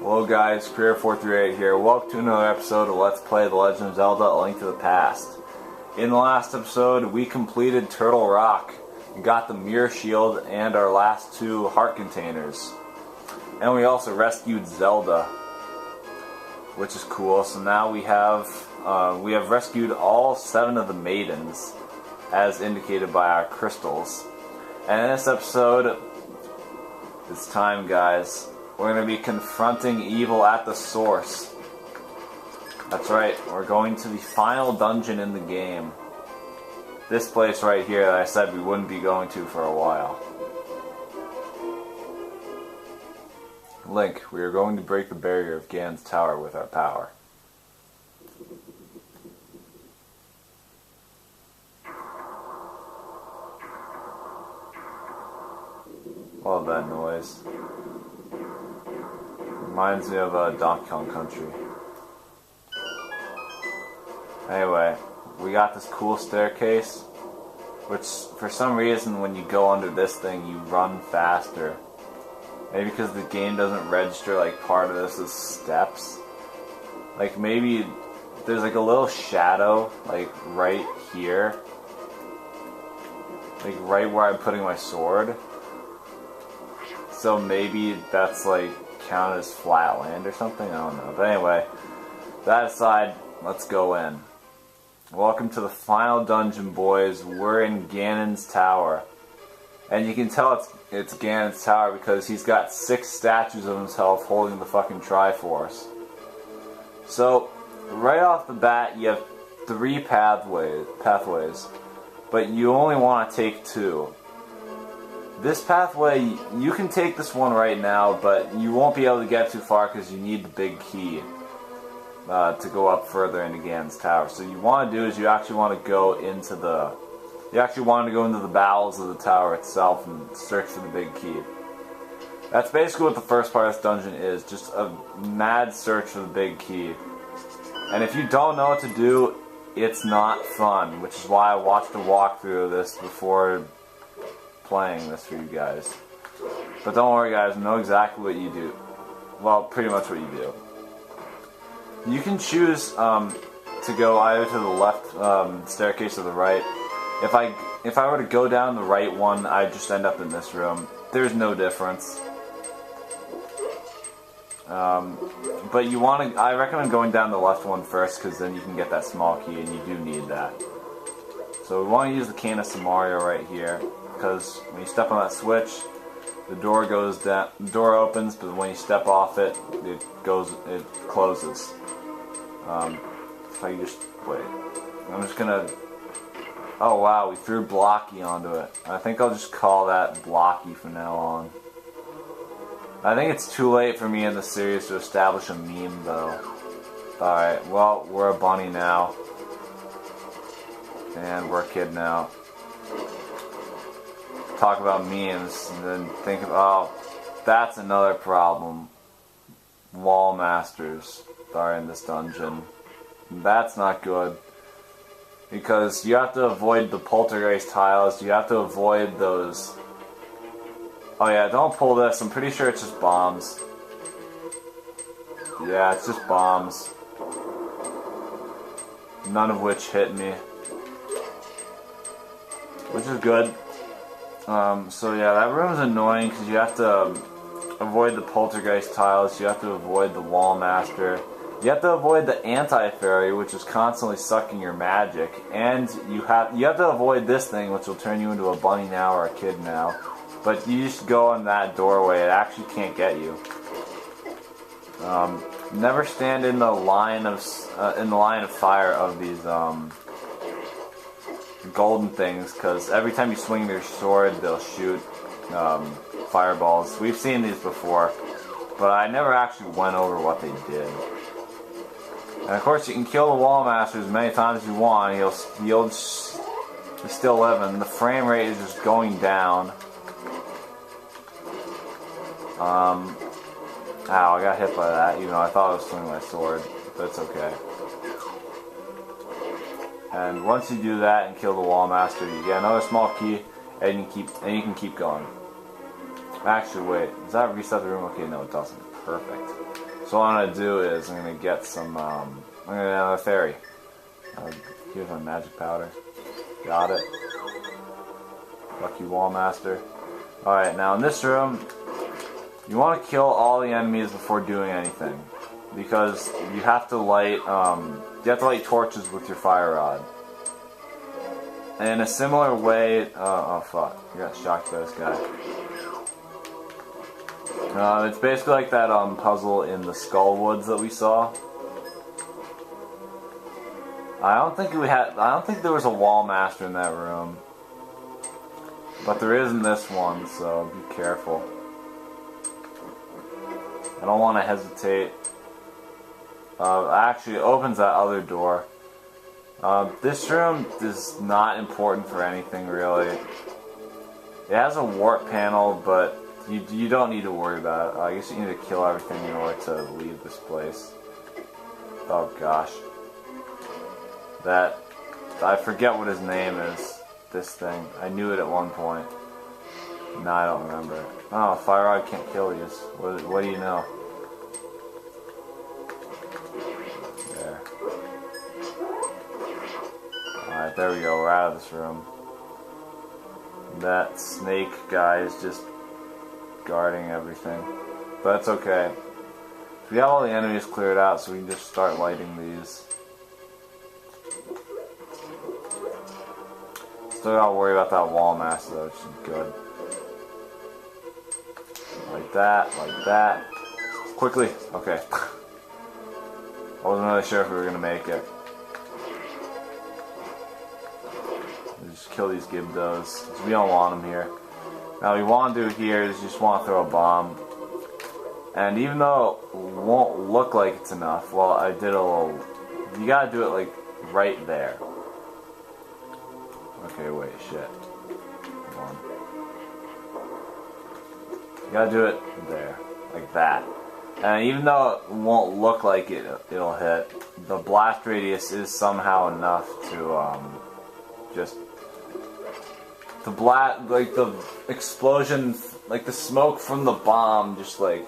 Hello guys, Career438 here. Welcome to another episode of Let's Play The Legend of Zelda: A Link to the Past. In the last episode, we completed Turtle Rock, and got the Mirror Shield and our last two heart containers. And we also rescued Zelda, which is cool. So now we have rescued all 7 of the maidens, as indicated by our crystals. And in this episode, it's time, guys. We're going to be confronting evil at the source. That's right, we're going to the final dungeon in the game. This place right here that I said we wouldn't be going to for a while. Link, we are going to break the barrier of Ganon's tower with our power. Love that noise. Reminds me of Donkey Kong Country. Anyway, we got this cool staircase, which for some reason when you go under this thing you run faster. Maybe because the game doesn't register like part of this as steps. Like maybe there's like a little shadow like right here. Like right where I'm putting my sword. So maybe that's like counted as flat land or something, I don't know. But anyway, that aside, let's go in. Welcome to the final dungeon, boys. We're in Ganon's tower. And you can tell it's Ganon's tower because he's got 6 statues of himself holding the fucking Triforce. So, right off the bat, you have 3 pathways, but you only want to take 2. This pathway, you can take this one right now, but you won't be able to get too far because you need the big key to go up further into Ganon's tower. So you want to do is you actually want to go into the bowels of the tower itself and search for the big key. That's basically what the first part of this dungeon is, just a mad search for the big key. And if you don't know what to do, it's not fun, which is why I watched a walkthrough of this before playing this for you guys. But don't worry, guys, I know exactly what you do. Well, pretty much what you do. You can choose to go either to the left staircase or the right. If I were to go down the right one, I'd just end up in this room. There's no difference. But I recommend going down the left one first, because then you can get that small key, and you do need that. So we want to use the Cane of Samaria right here, because when you step on that switch, the door goes down. The door opens, but when you step off it, it closes. If I just wait, I'm just gonna. Oh wow, we threw Blocky onto it. I think I'll just call that Blocky from now on. I think it's too late for me in the series to establish a meme though. Alright, well, we're a bunny now. And we're a kid now. Talk about memes and then think of, oh, that's another problem. Wall masters are in this dungeon. That's not good. Because you have to avoid the poltergeist tiles, you have to avoid those. Oh yeah, don't pull this, I'm pretty sure it's just bombs. Yeah, it's just bombs. None of which hit me. Which is good. So yeah, that room's annoying because you have to avoid the poltergeist tiles, you have to avoid the wall master, you have to avoid the anti-fairy, which is constantly sucking your magic, and you have to avoid this thing, which will turn you into a bunny now or a kid now. But you just go in that doorway; it actually can't get you. Never stand in the line of fire of these golden things, because every time you swing your sword, they'll shoot fireballs. We've seen these before, but I never actually went over what they did. And of course, you can kill the wall master as many times as you want. He's still living. The frame rate is just going down. Ow, I got hit by that, even though I thought I was swinging my sword, but it's okay. And once you do that and kill the wall master, you get another small key, and you can keep going. Actually, wait. Does that reset the room? Okay, no, it doesn't. Perfect. So what I'm gonna do is I'm gonna get some. I'm gonna get another fairy. Here's my magic powder. Got it. Lucky Wall Master. Alright, now in this room, you want to kill all the enemies before doing anything. Because you have to light, torches with your fire rod. And in a similar way, oh fuck, I got shocked by this guy. It's basically like that puzzle in the Skull Woods that we saw. I don't think there was a wall master in that room. But there is in this one, so be careful. I don't want to hesitate. Actually, it opens that other door. This room is not important for anything, really. It has a warp panel, but you don't need to worry about it. I guess you need to kill everything in order to leave this place. Oh gosh. I forget what his name is. This thing. I knew it at one point. No, I don't remember. Oh, fire rod can't kill you. What do you know? There. Alright, there we go. We're out of this room. That snake guy is just guarding everything. But it's okay. We have all the enemies cleared out, so we can just start lighting these. Still gotta worry about that wall master though, which is good. Like that, like that. Quickly! Okay. I wasn't really sure if we were gonna make it. Just kill these Gibdos, because we don't want them here. Now what we want to do here is just want to throw a bomb. And even though it won't look like it's enough, well, I did a little... You gotta do it like right there. Okay, wait, shit. Hold on. You gotta do it there, like that. And even though it won't look like it'll hit, the blast radius is somehow enough to just like the explosion, like the smoke from the bomb, just like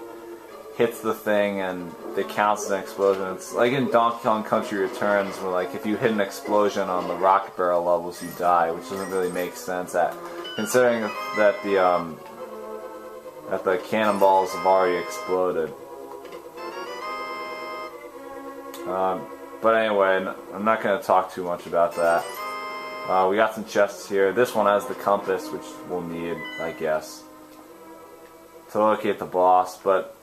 hits the thing and it counts as an explosion. It's like in Donkey Kong Country Returns, where like if you hit an explosion on the rocket barrel levels, you die, which doesn't really make sense. Considering that the cannonballs have already exploded. But anyway, I'm not going to talk too much about that. We got some chests here. This one has the compass, which we'll need, I guess, to locate the boss. But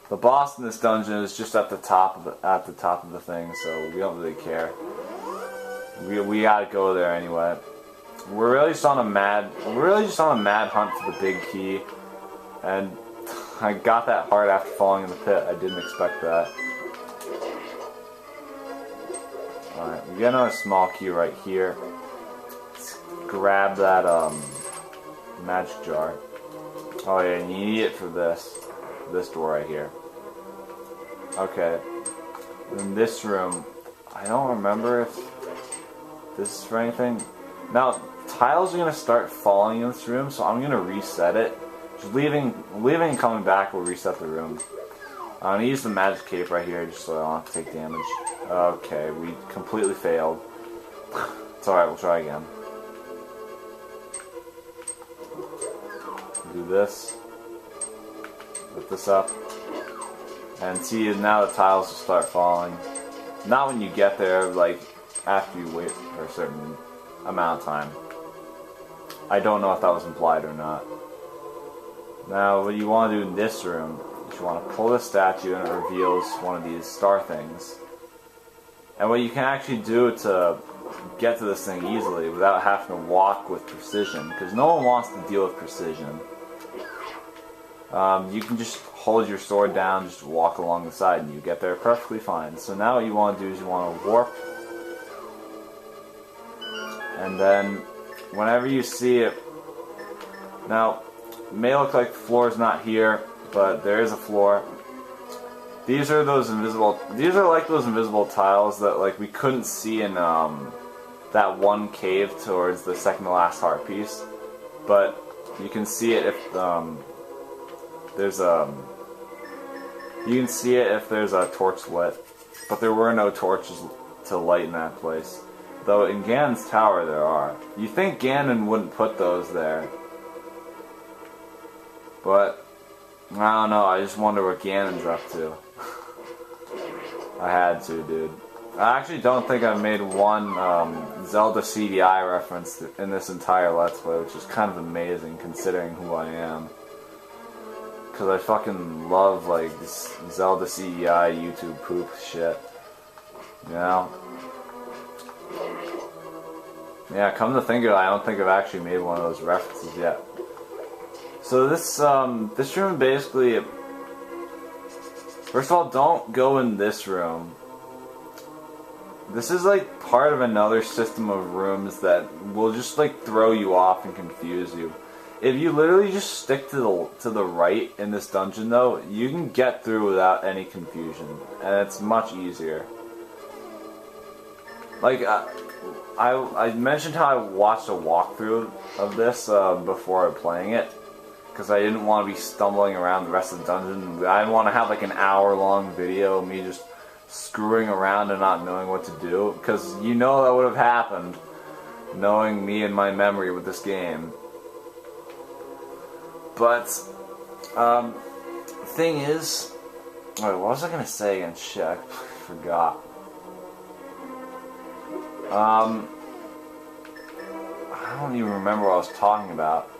the boss in this dungeon is just at the top of the thing, so we don't really care. We gotta go there anyway. We're really just on a mad hunt for the big key, and I got that hard after falling in the pit. I didn't expect that. Alright, we get another small key right here. Let's grab that magic jar. Oh yeah, and you need it for this door right here. Okay. In this room, I don't remember if this is for anything. Now, tiles are gonna start falling in this room, so I'm gonna reset it. Just leaving and coming back will reset the room. I'm gonna use the magic cape right here just so I don't have to take damage. Okay, we completely failed. It's alright, we'll try again. Do this. Lift this up. And see, now the tiles will start falling. Not when you get there, like after you wait for a certain amount of time. I don't know if that was implied or not. Now, what you want to do in this room is you want to pull the statue and it reveals one of these star things. And what you can actually do to get to this thing easily without having to walk with precision, because no one wants to deal with precision. You can just hold your sword down, just walk along the side, and you get there perfectly fine. So now what you want to do is you want to warp, and then whenever you see it, now it may look like the floor is not here, but there is a floor. These are like those invisible tiles that like we couldn't see in that one cave towards the second to last heart piece, but you can see it if There's you can see it if there's a torch lit, but there were no torches to light in that place. Though in Ganon's tower there are. You think Ganon wouldn't put those there, but I don't know. I just wonder what Ganon's up to. I had to, dude. I actually don't think I've made one Zelda CDI reference in this entire Let's Play, which is kind of amazing considering who I am. Because I fucking love, like, this Zelda CDI YouTube poop shit. You know? Yeah, come to think of it, I don't think I've actually made one of those references yet. So this room basically... First of all, don't go in this room. This is like part of another system of rooms that will just like throw you off and confuse you. If you literally just stick to the right in this dungeon though, you can get through without any confusion. And it's much easier. Like, I mentioned how I watched a walkthrough of this before playing it. Because I didn't want to be stumbling around the rest of the dungeon. I didn't want to have like an hour-long video of me just screwing around and not knowing what to do. Because you know that would have happened, knowing me and my memory with this game. But, thing is... Wait, what was I going to say again? Shit, I forgot. I don't even remember what I was talking about.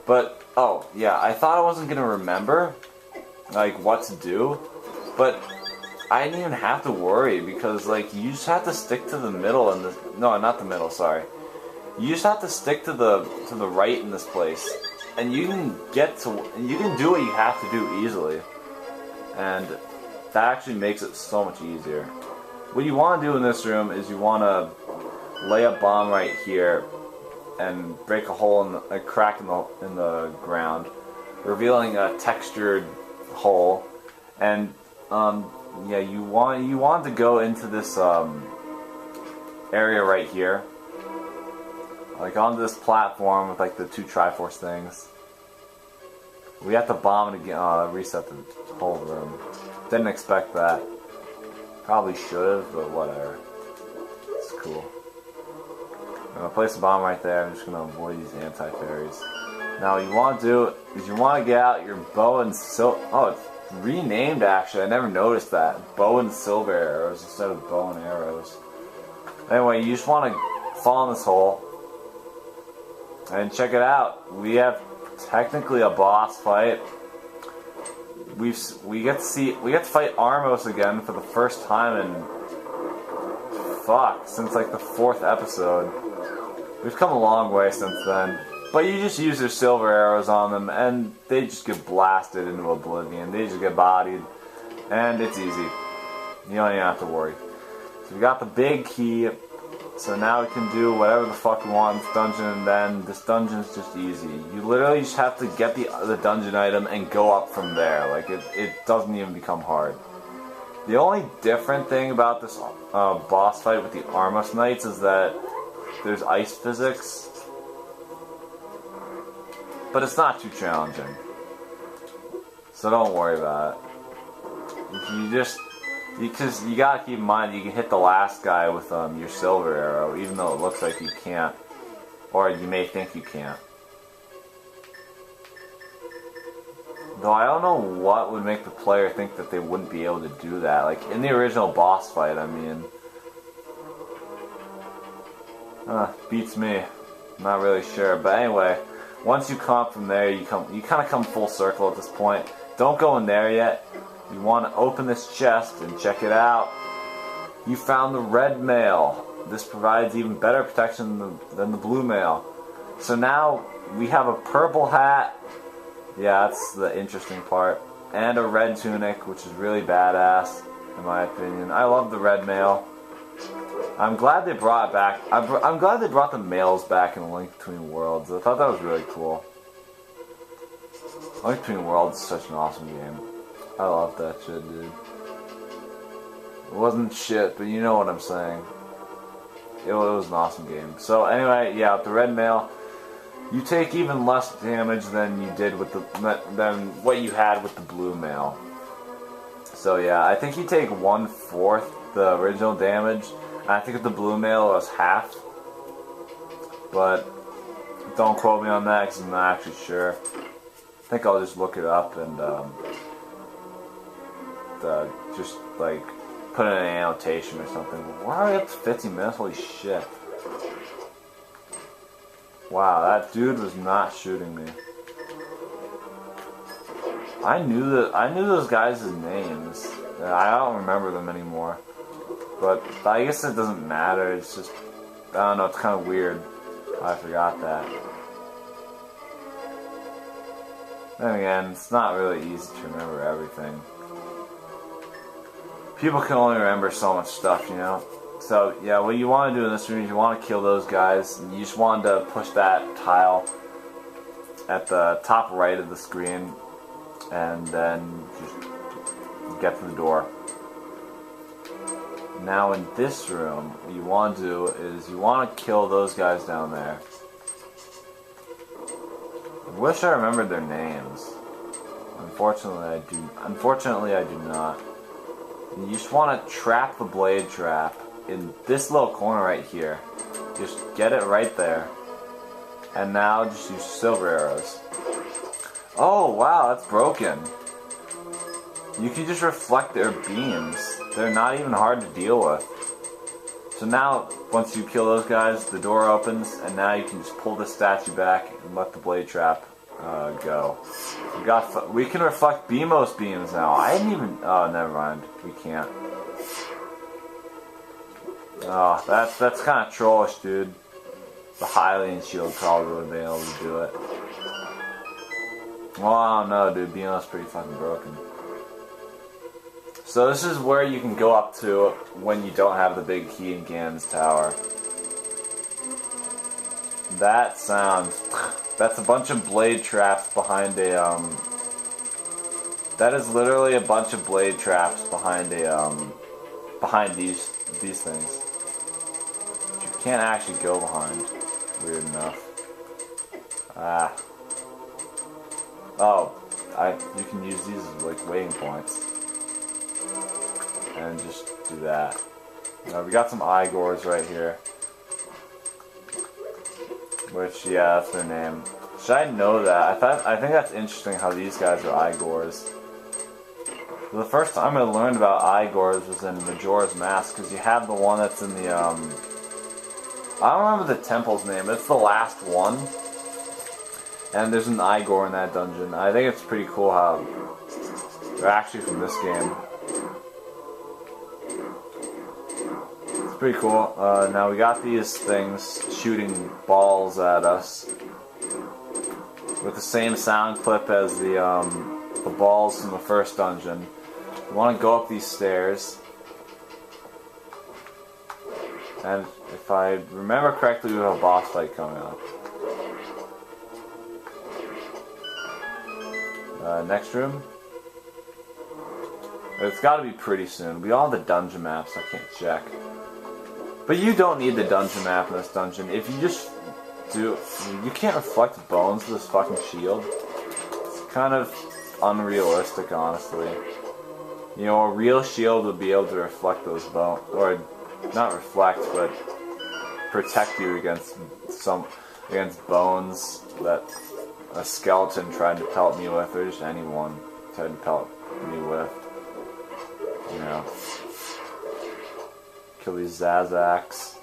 But, oh, yeah, I thought I wasn't going to remember, like, what to do, but I didn't even have to worry, because, like, you just have to stick to the middle and the... No, not the middle, sorry. You just have to stick to the right in this place, and you can do what you have to do easily, and that actually makes it so much easier. What you want to do in this room is you want to lay a bomb right here, and break a crack in the ground, revealing a textured hole. And yeah, you want to go into this area right here, like onto this platform with like the two Triforce things. We have to bomb it again. Reset the whole room. Didn't expect that. Probably should have, but whatever. It's cool. I'm going to place a bomb right there. I'm just going to avoid these anti-fairies. Now, what you want to do is you want to get out your bow and silver... Oh, it's renamed, actually. I never noticed that. Bow and silver arrows instead of bow and arrows. Anyway, you just want to fall in this hole. And check it out. We have technically a boss fight. We get to fight Armos again for the first time in... since like the 4th episode. We've come a long way since then. But you just use their silver arrows on them and they just get blasted into oblivion. They just get bodied. And it's easy. You don't even have to worry. So we got the big key. So now we can do whatever the fuck we want in this dungeon, and then this dungeon is just easy. You literally just have to get the dungeon item and go up from there. Like, it doesn't even become hard. The only different thing about this boss fight with the Armos Knights is that there's ice physics, but it's not too challenging, so don't worry about it. Because you gotta keep in mind you can hit the last guy with your silver arrow, even though it looks like you can't, or you may think you can't. Though I don't know what would make the player think that they wouldn't be able to do that. Like, in the original boss fight, I mean... beats me. I'm not really sure. But anyway, once you come up from there, you kind of come full circle at this point. Don't go in there yet. You want to open this chest and check it out. You found the red mail. This provides even better protection than the blue mail. So now we have a purple hat. Yeah, that's the interesting part. And a red tunic, which is really badass, in my opinion. I love the red mail. I'm glad they brought it back. I'm glad they brought the mails back in Link Between Worlds. I thought that was really cool. Link Between Worlds is such an awesome game. I love that shit, dude. It wasn't shit, but you know what I'm saying. It was an awesome game. So anyway, yeah, with the red mail, You take even less damage than you did with the than what you had with the blue mail. So yeah, I think you take 1/4 the original damage. And I think with the blue mail it was half. But don't quote me on that because I'm not actually sure. I think I'll just look it up and just like put in an annotation or something. Why are we up to 50 minutes? Holy shit. Wow, that dude was not shooting me. I knew those guys' names. I don't remember them anymore. But I guess it doesn't matter. It's just, I don't know, it's kind of weird. I forgot that. Then again, it's not really easy to remember everything. People can only remember so much stuff, you know? So, yeah, what you want to do in this room is you want to kill those guys. And you just want to push that tile at the top right of the screen. And then just get to the door. Now in this room, what you want to do is you want to kill those guys down there. I wish I remembered their names. Unfortunately, I do not. You just want to trap the blade trap in this little corner right here. Just get it right there. And now just use silver arrows. Oh wow, that's broken. You can just reflect their beams. They're not even hard to deal with. So now, once you kill those guys, the door opens, and now you can just pull the statue back and let the blade trap go. We can reflect BMOS beams now. I didn't even... Oh, never mind. We can't. Oh, that's kind of trollish, dude. The Hylian shield probably would have been able to do it. Well, I don't know, dude. BMOS is pretty fucking broken. So this is where you can go up to when you don't have the big key in Ganon's tower. That sounds... That's a bunch of blade traps behind a, That is literally a bunch of blade traps behind a, behind these things. Which you can't actually go behind. Weird enough. Ah. Oh. You can use these as, like, waiting points. And just do that. We got some Igors right here. Which, yeah, that's their name. Should I know that? I think that's interesting how these guys are Igors. The first time I learned about Igors was in Majora's Mask, because you have the one that's in the, I don't remember the temple's name, but it's the last one. And there's an Igor in that dungeon. I think it's pretty cool how they're actually from this game. Pretty cool. Now we got these things shooting balls at us with the same sound clip as the balls from the first dungeon. We want to go up these stairs, and if I remember correctly, we have a boss fight coming up. Next room. It's got to be pretty soon. We all have the dungeon maps. I can't check. But you don't need the dungeon map in this dungeon. If you just do... You can't reflect bones with this fucking shield. It's kind of unrealistic, honestly. You know, a real shield would be able to reflect those bones. Or, not reflect, but protect you against bones that a skeleton tried to pelt me with, or just anyone tried to pelt me with. You know. Kill these Zazaks.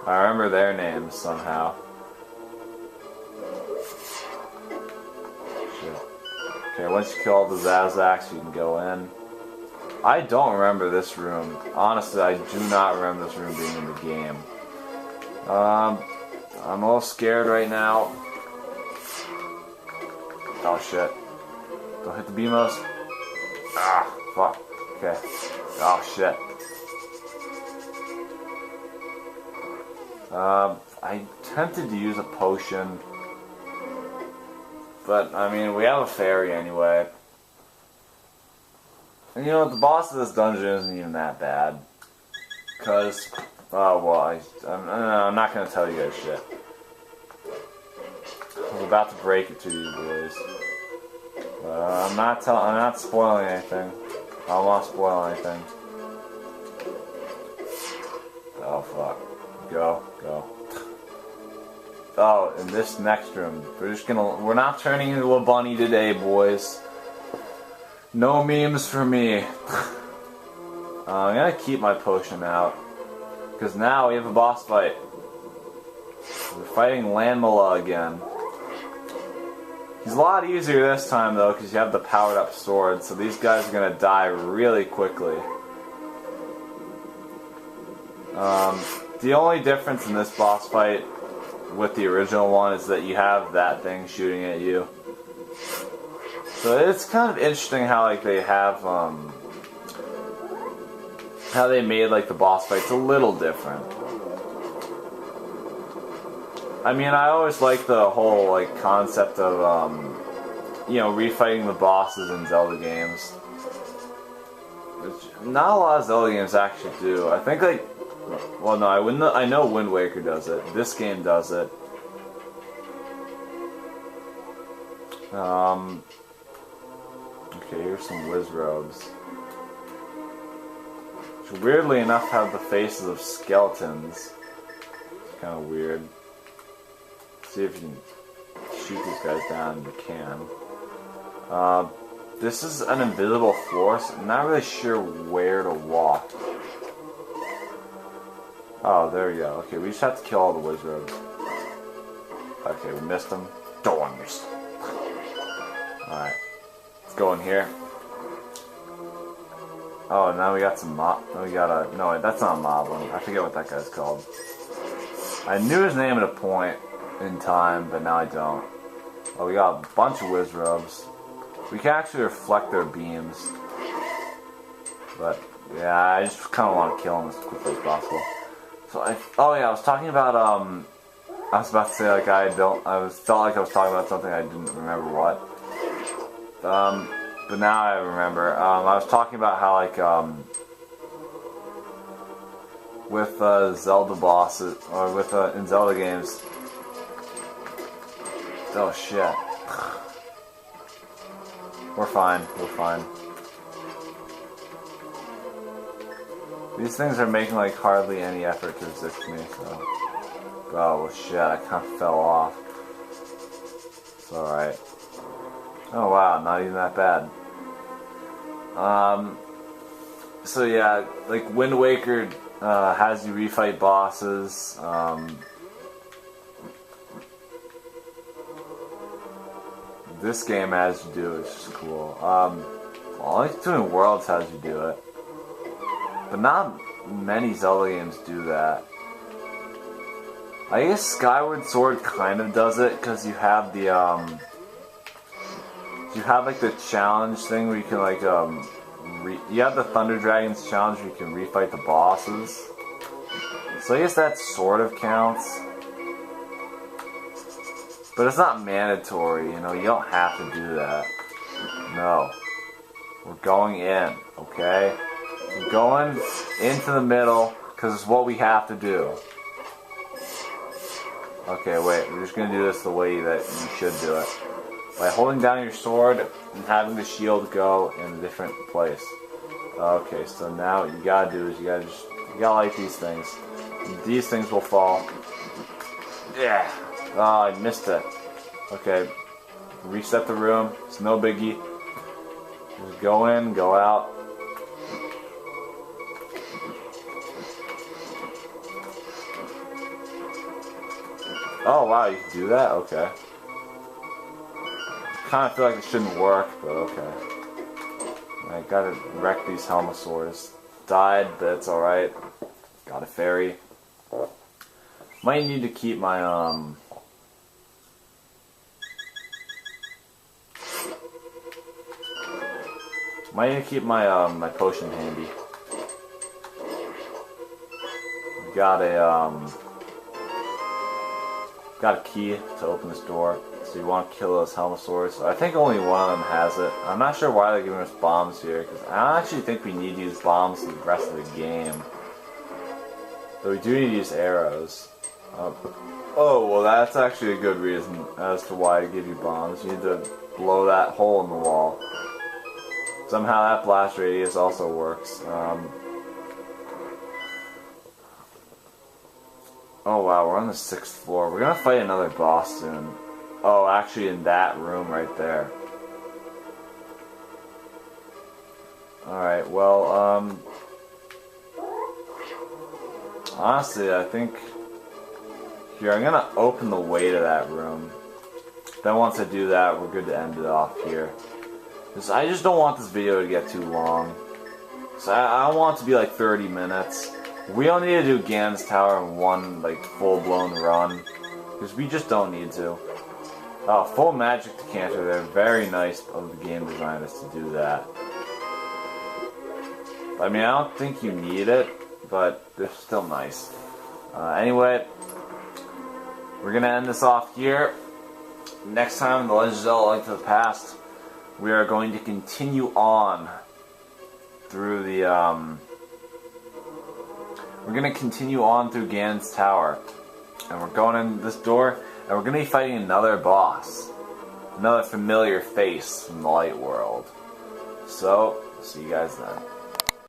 I remember their names somehow. Shit. Okay, once you kill all the Zazaks, you can go in. I don't remember this room. Honestly, I do not remember this room being in the game. I'm a little scared right now. Oh shit. Don't hit the BMOS. Ah, fuck. Okay. Oh shit. I tempted to use a potion, but I mean, we have a fairy anyway. And you know, the boss of this dungeon isn't even that bad. Cause, oh well, I'm not gonna tell you guys shit. about to break it to you boys. I'm not spoiling anything. I don't want to spoil anything. Oh fuck. Go. Oh, in this next room, we're not turning into a bunny today, boys. No memes for me. I'm gonna keep my potion out, because now we have a boss fight. We're fighting Landmala again. He's a lot easier this time though, because you have the powered up sword, so these guys are gonna die really quickly. The only difference in this boss fight with the original one is that you have that thing shooting at you. So it's kind of interesting how like they have how they made like the boss fights a little different. I mean, I always like the whole like concept of you know, refighting the bosses in Zelda games, which not a lot of Zelda games actually do. I think like, well, no, I know Wind Waker does it. This game does it. Okay, here's some Wizrobes, which weirdly enough have the faces of skeletons. It's kind of weird. See if you can shoot these guys down. You can. This is an invisible floor, so I'm not really sure where to walk. Oh, there we go. Okay, we just have to kill all the Wizrobes. Okay, we missed them. Dorms. Alright. Let's go in here. Oh, now we got some mob. Oh, we got a... No, that's not a moblin. I forget what that guy's called. I knew his name at a point in time, but now I don't. Oh, we got a bunch of Wizrobes. We can actually reflect their beams. But, yeah, I just kind of want to kill them as quickly as possible. So, oh yeah, I was talking about, I was about to say, like, felt like I was talking about something I didn't remember what. But now I remember. I was talking about how, like, with, Zelda bosses, or with, in Zelda games. Oh, shit. We're fine. These things are making like hardly any effort to resist me, so... Oh, well shit, I kind of fell off. It's alright. Oh wow, not even that bad. So yeah, like Wind Waker has you refight bosses. This game has you do it, which is cool. All Link's Between Worlds has you do it. But not many Zelda games do that. I guess Skyward Sword kind of does it, because you have the, you have like the challenge thing where you can like, you have the Thunder Dragons challenge where you can refight the bosses. So I guess that sort of counts. But it's not mandatory, you know, you don't have to do that. No. We're going in, okay? We're going into the middle, because it's what we have to do. Okay, wait, we're just going to do this the way that you should do it. By holding down your sword and having the shield go in a different place. Okay, so now what you gotta do is you gotta light these things. These things will fall. Yeah. Oh, I missed it. Okay. Reset the room. It's no biggie. Just go in, go out. Oh wow, you can do that? Okay. Kinda feel like it shouldn't work, but okay. I gotta wreck these Helmosaurs. Died, but it's alright. Got a fairy. Might need to keep my, might need to keep my, my potion handy. Got a key to open this door. So you want to kill those Helmosaurs. I think only one of them has it. I'm not sure why they're giving us bombs here, because I don't actually think we need to use bombs for the rest of the game. But we do need to use arrows. Oh, well that's actually a good reason as to why I give you bombs. You need to blow that hole in the wall. Somehow that blast radius also works. Oh wow, we're on the 6th floor. We're gonna fight another boss soon. Oh, actually in that room right there. Alright, well, honestly, I think... Here, I'm gonna open the way to that room. Then once I do that, we're good to end it off here. Because I just don't want this video to get too long. So I want it to be like 30 minutes. We don't need to do Ganon's Tower in one, like, full-blown run. Because we just don't need to. Oh, full magic decanter there. Very nice of the game designers to do that. I mean, I don't think you need it, but they're still nice. Anyway, we're going to end this off here. Next time in The Legend of Zelda: Link to the Past, we are going to continue on through the, we're going to continue on through Ganon's Tower. And we're going in this door, and we're going to be fighting another boss. Another familiar face from the Light World. So, see you guys then.